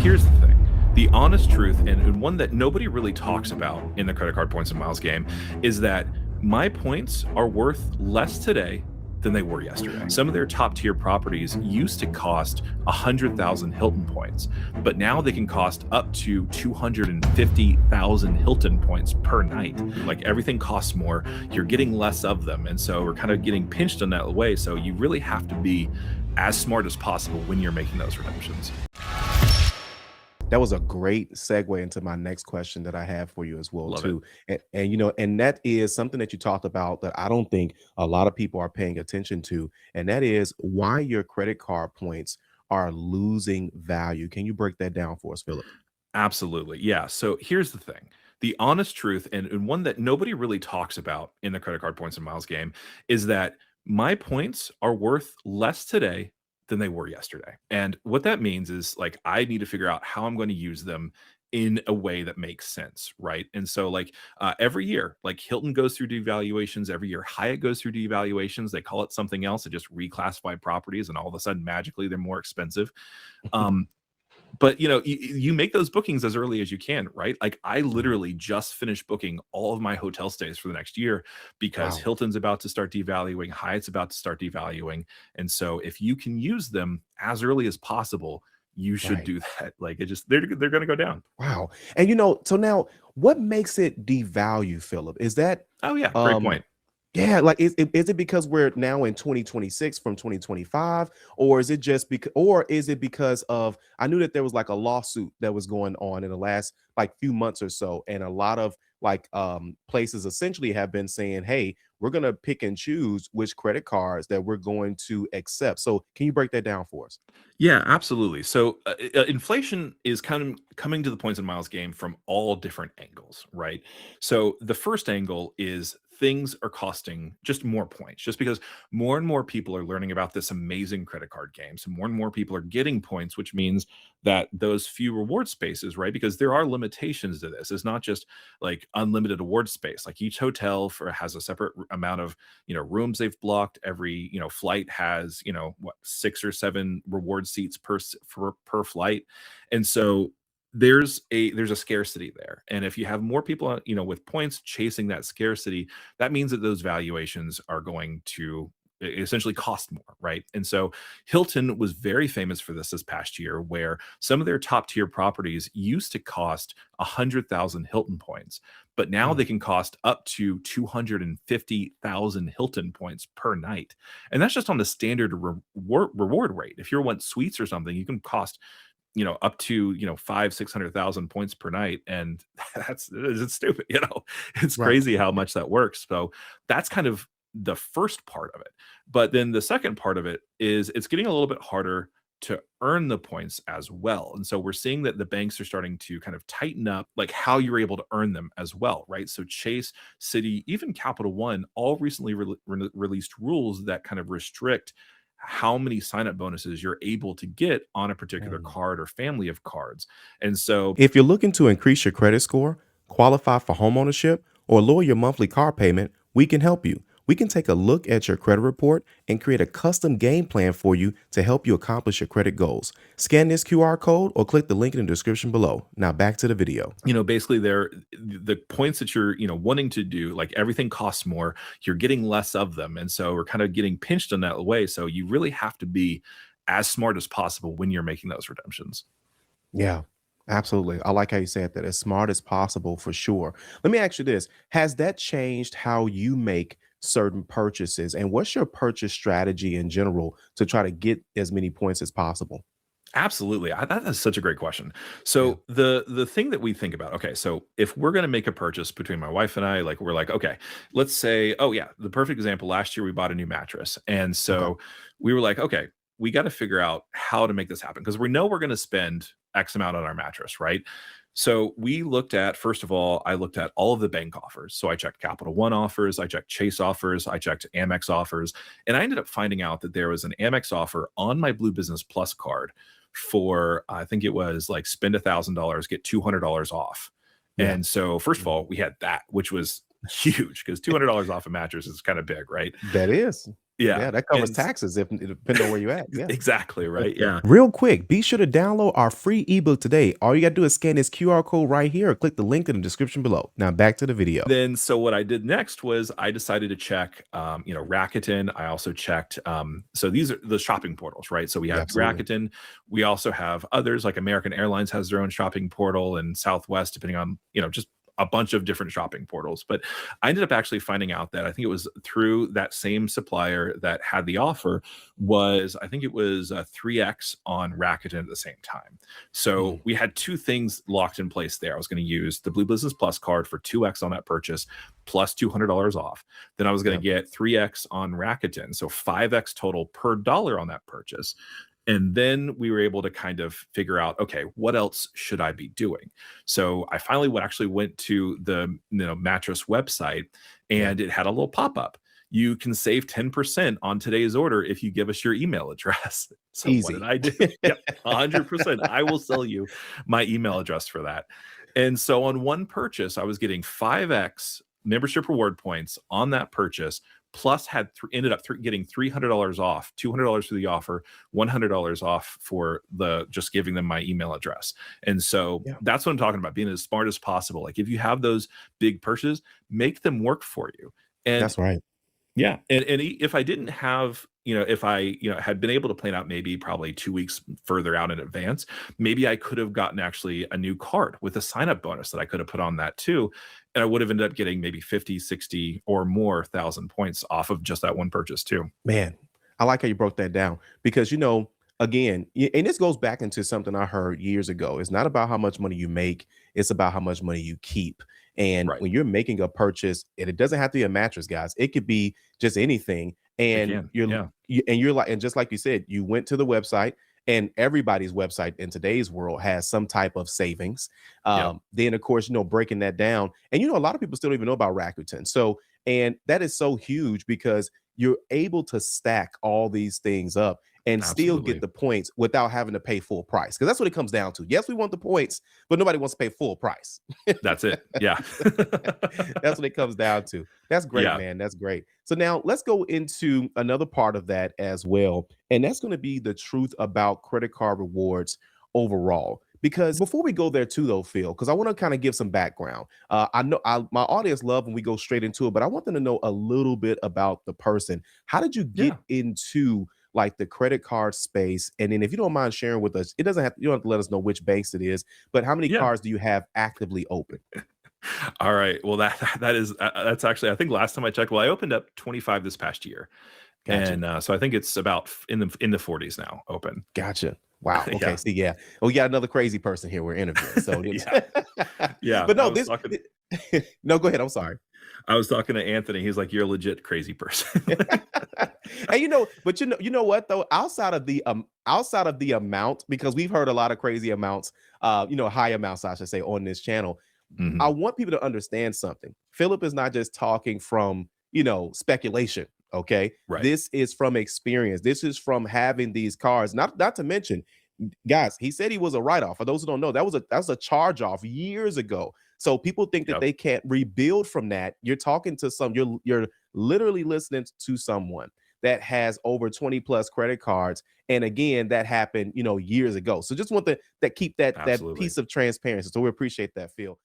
here's the thing. The honest truth, and one that nobody really talks about in the credit card points and miles game, is that my points are worth less today than they were yesterday. Some of their top tier properties used to cost 100,000 Hilton points, but now they can cost up to 250,000 Hilton points per night. Like everything costs more, you're getting less of them. And so we're kind of getting pinched in that way. So you really have to be as smart as possible when you're making those redemptions. That was a great segue into my next question that I have for you as well Love it. too. And that is something that you talked about that I don't think a lot of people are paying attention to, and that is why your credit card points are losing value. Can you break that down for us, Philip? Absolutely. Yeah. So here's the thing. The honest truth, and one that nobody really talks about in the credit card points and miles game, is that my points are worth less today than they were yesterday. And what that means is like I need to figure out how I'm going to use them in a way that makes sense, right? And so like every year, like Hilton goes through devaluations every year, Hyatt goes through devaluations. They call it something else. They just reclassify properties, and all of a sudden magically they're more expensive. Um, but you make those bookings as early as you can, right? Like I literally just finished booking all of my hotel stays for the next year because Wow. Hilton's about to start devaluing, Hyatt's about to start devaluing. And so if you can use them as early as possible, you should Right. do that. Like it just they're going to go down. Wow. And so now what makes it devalue, Philip? Is that Oh yeah, great um point. yeah, like is it because we're now in 2026 from 2025, or is it just because, or is it because of, I knew that there was like a lawsuit that was going on in the last like few months or so, and a lot of like places essentially have been saying, hey, we're gonna pick and choose which credit cards that we're going to accept. So can you break that down for us? Yeah, absolutely. So, inflation is kind of coming to the points and miles game from all different angles, right? So, the first angle is things are costing just more points, just because more and more people are learning about this amazing credit card game. So, more and more people are getting points, which means that those few reward spaces, right? Because there are limitations to this. It's not just like unlimited award space. Like each hotel has a separate amount of rooms they've blocked. Every flight has what, 6 or 7 reward seats per flight. And so there's a scarcity there, and if you have more people with points chasing that scarcity, that means that those valuations are going to essentially cost more, right? And so Hilton was very famous for this past year, where some of their top tier properties used to cost 100,000 Hilton points, but now Mm, they can cost up to 250,000 Hilton points per night. And that's just on the standard reward rate. If you want suites or something, you can cost up to five 600,000 points per night, and it's stupid. It's right. crazy how much that works. So that's kind of the first part of it. But then the second part of it is it's getting a little bit harder to earn the points as well. And so we're seeing that the banks are starting to kind of tighten up like how you're able to earn them as well, right? So Chase, City, even Capital One all recently released rules that kind of restrict how many sign-up bonuses you're able to get on a particular Mm. card or family of cards. And so If you're looking to increase your credit score, qualify for homeownership, or lower your monthly car payment, we can help you. We can take a look at your credit report and create a custom game plan for you to help you accomplish your credit goals. Scan this QR code or click the link in the description below. Now back to the video. basically they're the points that you're wanting to do, like everything costs more, you're getting less of them, and so we're kind of getting pinched in that way. So you really have to be as smart as possible when you're making those redemptions. Yeah, absolutely. I like how you said that, as smart as possible for sure. Let me ask you this. Has that changed how you make certain purchases? And what's your purchase strategy in general to try to get as many points as possible? Absolutely. That is such a great question. Yeah. So the thing that we think about, okay, so if we're going to make a purchase between my wife and I, like we're like, okay, let's say, oh yeah, the perfect example, last year we bought a new mattress. And Okay. so we were like, okay, we got to figure out how to make this happen because we know we're going to spend X amount on our mattress, right? So we looked at, first of all, I looked at all of the bank offers. So I checked Capital One offers, I checked Chase offers, I checked Amex offers, and I ended up finding out that there was an Amex offer on my Blue Business Plus card for, I think it was like spend $1,000, get $200 off. Yeah. And so first of Mhm. all, we had that, which was huge because $200 off a mattress is kind of big, right? That is. Yeah, Yeah, that covers and taxes if depending on where you at. Yeah. exactly, right, yeah. Real quick, be sure to download our free ebook today. All you got to do is scan this QR code right here or click the link in the description below. Now back to the video. Then so what I did next was I decided to check, Rakuten. I also checked, so these are the shopping portals, right? So we Yeah, have absolutely. Rakuten. We also have others like American Airlines has their own shopping portal and Southwest, depending on, just a bunch of different shopping portals. But I ended up actually finding out that I think it was through that same supplier that had the offer was I think it was 3x on Rakuten at the same time. So Mm, we had two things locked in place there. I was going to use the Blue Business Plus card for 2x on that purchase plus $200 off. Then I was going yeah, to get 3x on Rakuten. So 5x total per dollar on that purchase. And then we were able to kind of figure out, okay, what else should I be doing? So I finally actually went to the mattress website, yeah. and it had a little pop up. You can save 10% on today's order if you give us your email address. So what did Easy. I do? Yep, 100%. I will sell you my email address for that. And so on one purchase, I was getting 5x membership reward points on that purchase, plus ended up getting $300 off, $200 for the offer, $100 off for the just giving them my email address. And so Yeah, that's what I'm talking about, being as smart as possible. Like if you have those big purchases, make them work for you. And that's right. yeah, and if I didn't have, if I, had been able to plan out maybe probably 2 weeks further out in advance, maybe I could have gotten actually a new card with a sign-up bonus that I could have put on that too, and I would have ended up getting maybe 50, 60, or more thousand points off of just that one purchase too. Man, I like how you broke that down because, again, and this goes back into something I heard years ago. It's not about how much money you make, it's about how much money you keep. And Right. when you're making a purchase, and it doesn't have to be a mattress, guys, it could be just anything. It And can. Yeah. you're like, and just like you said, you went to the website, and everybody's website in today's world has some type of savings. Yep. Then, of course, breaking that down, and a lot of people still don't even know about Rakuten. So, and that is so huge because you're able to stack all these things up and still get Absolutely. the points without having to pay full price. Because that's what it comes down to. Yes, we want the points, but nobody wants to pay full price. That's it. Yeah. That's what it comes down to. That's great, Yeah. man. That's great. So now let's go into another part of that as well. And that's going to be the truth about credit card rewards overall. Because before we go there too, though, Phil, because I want to kind of give some background. I know my audience love when we go straight into it, but I want them to know a little bit about the person. How did you get Yeah. into like the credit card space? And then if you don't mind sharing with us, it doesn't have you don't have to let us know which banks it is, but how many Yeah. cards do you have actively open? All right. Well, that's actually I think last time I checked. Well, I opened up 25 this past year, Gotcha. and so I think it's about in the 40s now open. Gotcha. Wow. Okay. Yeah. See, yeah. We got another crazy person here we're interviewing. So, Yeah. Yeah. but no, this. No, go ahead. I'm sorry. I was talking to Anthony. He's like, "You're a legit crazy person." And but what though? Outside of the amount, because we've heard a lot of crazy amounts, high amounts, I should say, on this channel. I Mhm. want people to understand something. Philip is not just talking from, speculation. Okay. Right. This is from experience. This is from having these cars. Not to mention, guys, he said he was a write-off. For those who don't know, that was a charge-off years ago. So people think that Yep. they can't rebuild from that. You're talking to you're literally listening to someone that has over 20 plus credit cards. And again, that happened, years ago. So just want to that keep that Absolutely. piece of transparency. So we appreciate that, Phil.